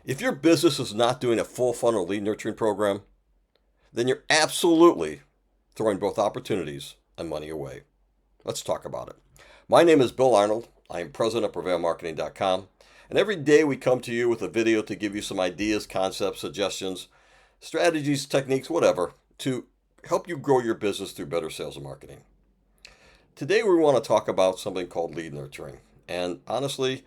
If your business is not doing a full funnel lead nurturing program, then you're absolutely throwing both opportunities and money away. Let's talk about it. My name is Bill Arnold. I am president of PrevailMarketing.com. And every day we come to you with a video to give you some ideas, concepts, suggestions, strategies, techniques, whatever, to help you grow your business through better sales and marketing. Today we want to talk about something called lead nurturing. And honestly,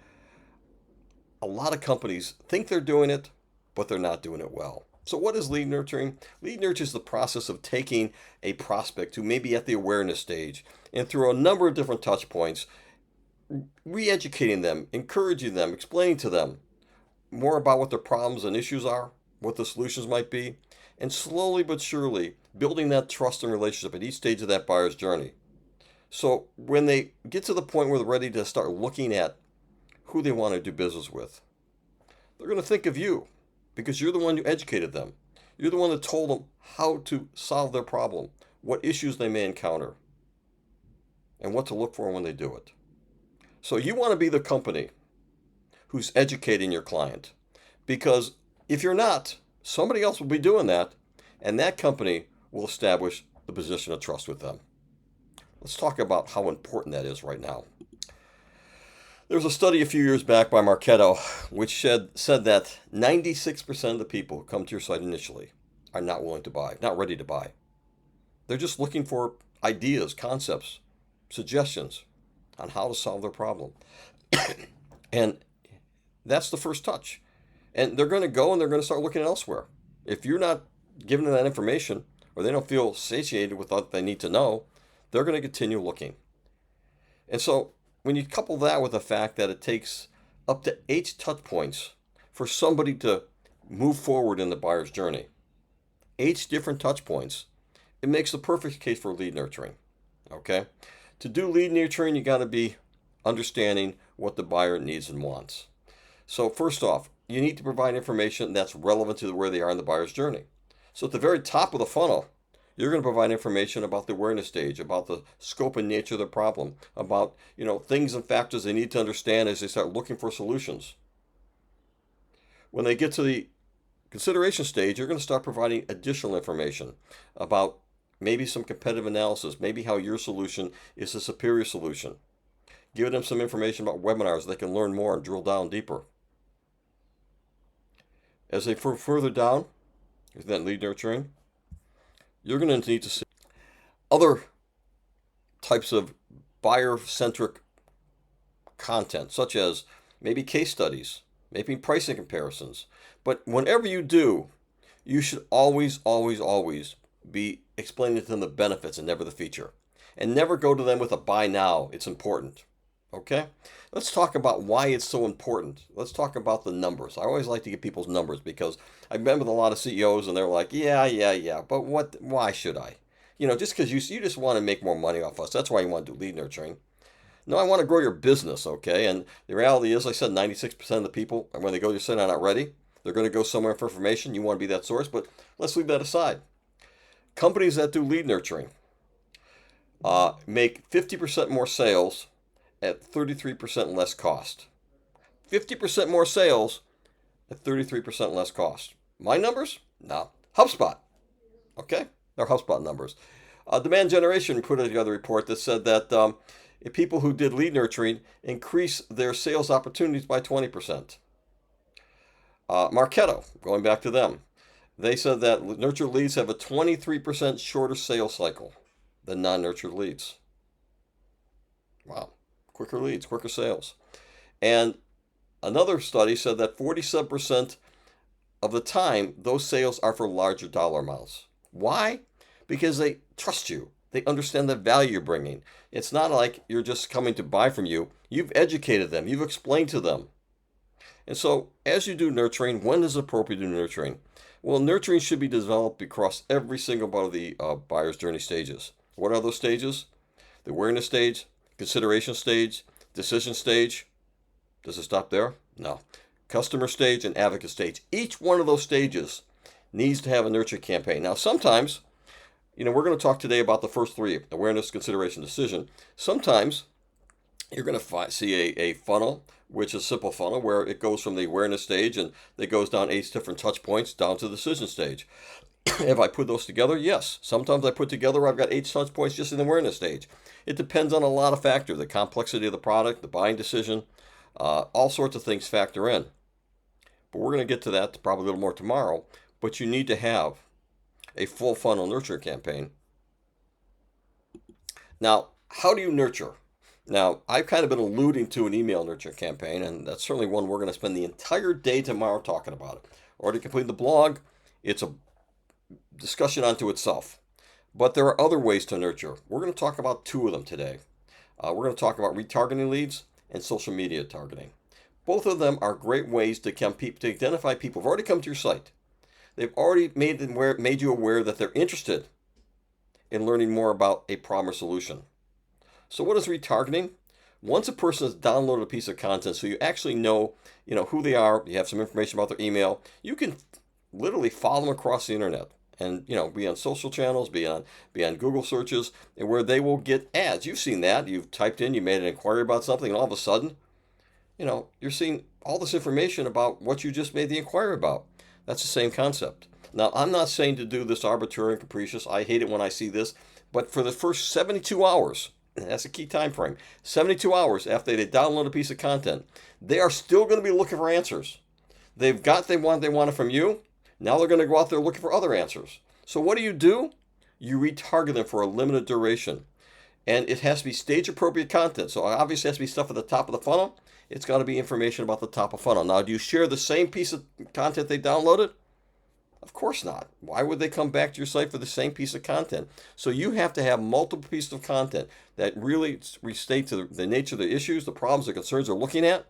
a lot of companies think they're doing it, but they're not doing it well. So what is lead nurturing? Lead nurturing is the process of taking a prospect who may be at the awareness stage and through a number of different touch points, re-educating them, encouraging them, explaining to them more about what their problems and issues are, what the solutions might be, and slowly but surely building that trust and relationship at each stage of that buyer's journey. So when they get to the point where they're ready to start looking at who they want to do business with, they're going to think of you because you're the one who educated them. You're the one that told them how to solve their problem, what issues they may encounter, and what to look for when they do it. So you want to be the company who's educating your client, because if you're not, somebody else will be doing that, and that company will establish the position of trust with them. Let's talk about how important that is right now. There was a study a few years back by Marketo which said that 96% of the people who come to your site initially are not willing to buy, not ready to buy. They're just looking for ideas, concepts, suggestions on how to solve their problem. And that's the first touch. And they're going to go and they're going to start looking elsewhere. If you're not giving them that information or they don't feel satiated with what they need to know, they're going to continue looking. And so when you couple that with the fact that it takes up to 8 touch points for somebody to move forward in the buyer's journey, 8 different touch points, it makes the perfect case for lead nurturing. Okay? To do lead nurturing, you got to be understanding what the buyer needs and wants. So first off, you need to provide information that's relevant to where they are in the buyer's journey. So at the very top of the funnel, you're going to provide information about the awareness stage, about the scope and nature of the problem, about things and factors they need to understand as they start looking for solutions. When they get to the consideration stage, you're going to start providing additional information about maybe some competitive analysis, maybe how your solution is a superior solution. Giving them some information about webinars so they can learn more and drill down deeper. As they further down, that lead nurturing, you're going to need to see other types of buyer-centric content, such as maybe case studies, maybe pricing comparisons. But whenever you do, you should always, always, always be explaining to them the benefits and never the feature. And never go to them with a buy now, it's important. Okay? Let's talk about why it's so important. Let's talk about the numbers. I always like to get people's numbers because I've met with a lot of CEOs and they're like, yeah, but why should I? Just because you just want to make more money off us. That's why you want to do lead nurturing. No, I want to grow your business, okay? And the reality is, like I said, 96% of the people, when they go to your site are not ready. They're going to go somewhere for information. You want to be that source, but let's leave that aside. Companies that do lead nurturing make 50% more sales at 33% less cost. 50% more sales at 33% less cost. My numbers? No. HubSpot. Okay? They're HubSpot numbers. Demand Generation put together a report that said that people who did lead nurturing increased their sales opportunities by 20%. Marketo, going back to them, they said that nurtured leads have a 23% shorter sales cycle than non-nurtured leads. Wow. Quicker leads, quicker sales. And another study said that 47% of the time, those sales are for larger dollar amounts. Why? Because they trust you. They understand the value you're bringing. It's not like you're just coming to buy from you. You've educated them. You've explained to them. And so as you do nurturing, when is it appropriate to do nurturing? Well, nurturing should be developed across every single one of the buyer's journey stages. What are those stages? The awareness stage, consideration stage, decision stage. Does it stop there? No. Customer stage and advocate stage. Each one of those stages needs to have a nurture campaign. Now, sometimes, we're going to talk today about the first 3, awareness, consideration, decision. Sometimes you're going to see a funnel, which is a simple funnel where it goes from the awareness stage and it goes down 8 different touch points down to the decision stage. Have I put those together? Yes. Sometimes I put together, I've got 8 touch points just in the awareness stage. It depends on a lot of factors, the complexity of the product, the buying decision, all sorts of things factor in. But we're going to get to that probably a little more tomorrow. But you need to have a full funnel nurture campaign. Now, how do you nurture? Now, I've kind of been alluding to an email nurture campaign, and that's certainly one we're going to spend the entire day tomorrow talking about it. Already completed the blog. It's a discussion unto itself. But there are other ways to nurture. We're going to talk about 2 of them today. We're going to talk about retargeting leads and social media targeting. Both of them are great ways to identify people who've already come to your site. They've already made you aware that they're interested in learning more about a problem or solution. So what is retargeting? Once a person has downloaded a piece of content, so you actually know who they are, you have some information about their email, you can literally follow them across the internet. And be on social channels, be on Google searches, and where they will get ads. You've seen that. You've typed in, you made an inquiry about something, and all of a sudden, you're seeing all this information about what you just made the inquiry about. That's the same concept. Now, I'm not saying to do this arbitrary and capricious. I hate it when I see this. But for the first 72 hours, that's a key time frame, 72 hours after they download a piece of content, they are still going to be looking for answers. They've got they wanted from you. Now they're going to go out there looking for other answers. So what do? You retarget them for a limited duration. And it has to be stage appropriate content. So obviously it has to be stuff at the top of the funnel. It's got to be information about the top of funnel. Now, do you share the same piece of content they downloaded? Of course not. Why would they come back to your site for the same piece of content? So you have to have multiple pieces of content that really restate to the nature of the issues, the problems, the concerns they're looking at,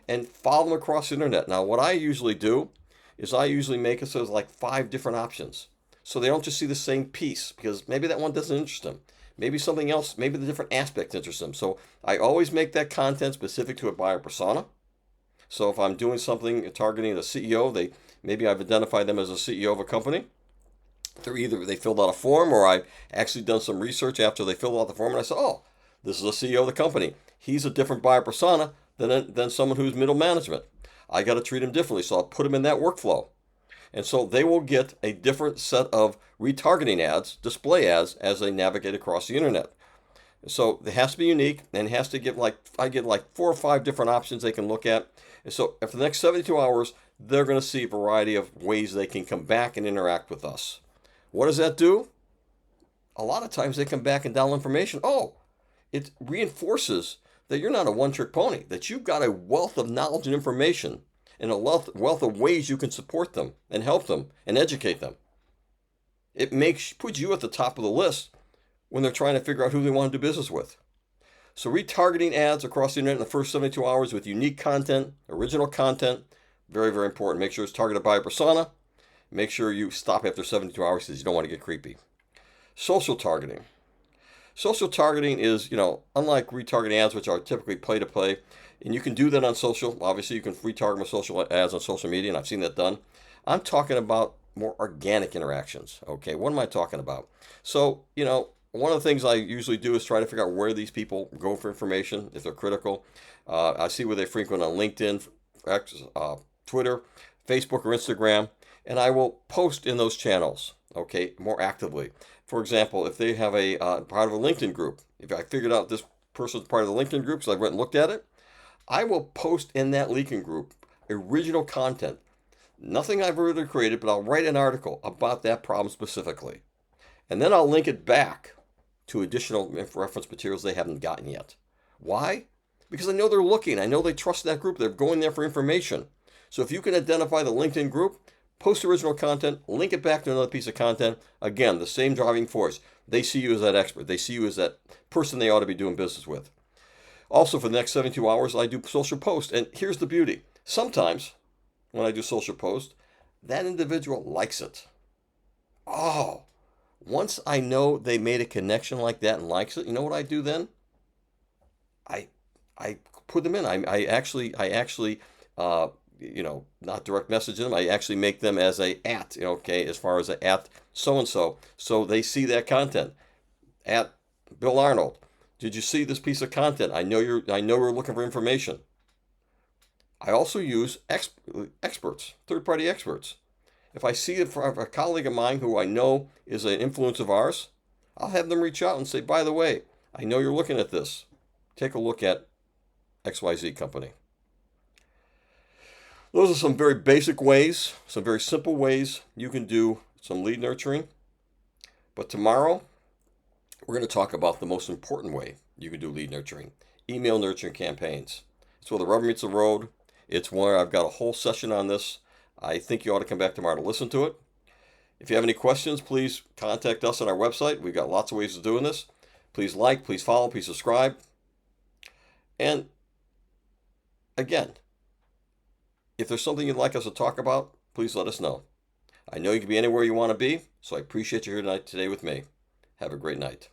and follow them across the internet. Now, what I usually do is I usually make it so there's like 5 different options. So they don't just see the same piece, because maybe that one doesn't interest them. Maybe something else, maybe the different aspects interest them. So I always make that content specific to a buyer persona. So if I'm doing something targeting a CEO, maybe I've identified them as a CEO of a company. They filled out a form, or I've actually done some research after they filled out the form, and I said, oh, this is a CEO of the company. He's a different buyer persona than someone who's middle management. I got to treat him differently, so I'll put him in that workflow. And so they will get a different set of retargeting ads, display ads, as they navigate across the internet. So it has to be unique, and it has to get I get 4 or 5 different options they can look at. And so after the next 72 hours, they're going to see a variety of ways they can come back and interact with us. What does that do? A lot of times they come back and download information. Oh, it reinforces that you're not a one-trick pony, that you've got a wealth of knowledge and information and a wealth of ways you can support them and help them and educate them. It puts you at the top of the list when they're trying to figure out who they want to do business with. So retargeting ads across the internet in the first 72 hours with unique content, original content, very, very important. Make sure it's targeted by a persona. Make sure you stop after 72 hours because you don't want to get creepy. Social targeting. Social targeting is, unlike retargeting ads, which are typically play-to-play, and you can do that on social. Obviously, you can retarget with social ads on social media, and I've seen that done. I'm talking about more organic interactions. Okay, what am I talking about? So, one of the things I usually do is try to figure out where these people go for information, if they're critical. I see where they frequent on LinkedIn, Twitter, Facebook, or Instagram, and I will post in those channels, okay, more actively. For example, if they have a part of a LinkedIn group, if I figured out this person's part of the LinkedIn group, so I went and looked at it, I will post in that LinkedIn group original content. Nothing I've already created, but I'll write an article about that problem specifically. And then I'll link it back to additional reference materials they haven't gotten yet. Why? Because I know they're looking. I know they trust that group. They're going there for information. So if you can identify the LinkedIn group, post original content, link it back to another piece of content. Again, the same driving force. They see you as that expert. They see you as that person they ought to be doing business with. Also, for the next 72 hours, I do social posts. And here's the beauty. Sometimes, when I do social posts, that individual likes it. Oh, once I know they made a connection like that and likes it, you know what I do then? I put them in. I actually not direct message them. I actually make them as a @ okay, as far as a @ so-and-so. So they see that content. @ Bill Arnold. Did you see this piece of content? I know you're looking for information. I also use experts, third-party experts. If I see a colleague of mine who I know is an influence of ours, I'll have them reach out and say, by the way, I know you're looking at this. Take a look at XYZ company. Those are some very basic ways, some very simple ways you can do some lead nurturing. But tomorrow, we're going to talk about the most important way you can do lead nurturing, email nurturing campaigns. It's where the rubber meets the road. It's where I've got a whole session on this. I think you ought to come back tomorrow to listen to it. If you have any questions, please contact us on our website. We've got lots of ways of doing this. Please like, please follow, please subscribe. And again, if there's something you'd like us to talk about, please let us know. I know you can be anywhere you want to be, so I appreciate you here today with me. Have a great night.